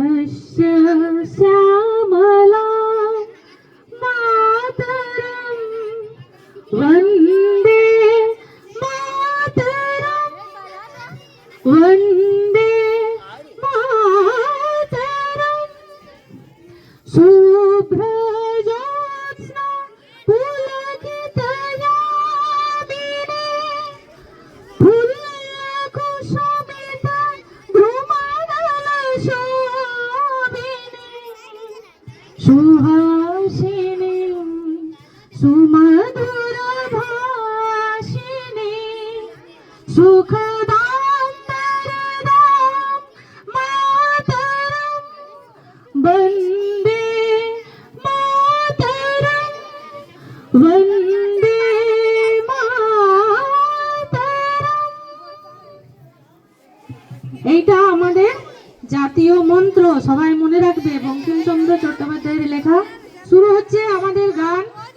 शस्य श्यामला मातरम वंदे मातरम वंदे मातरम शुभ्रज्योत्स्ना पुलकितयामिनी फुल्लकुसुमित द्रुमदलशोभिनी सुहासिनी सुमधुरभाषिणी सुखदां वरदां मातरं वन्दे मातरं वन्दे मातरं। এইটা আমাদের জাতীয় মন্ত্র, সবাই মনে রাখবে। বঙ্কিমচন্দ্র চট্টোপাধ্যায়ের লেখা। শুরু হচ্ছে আমাদের গান।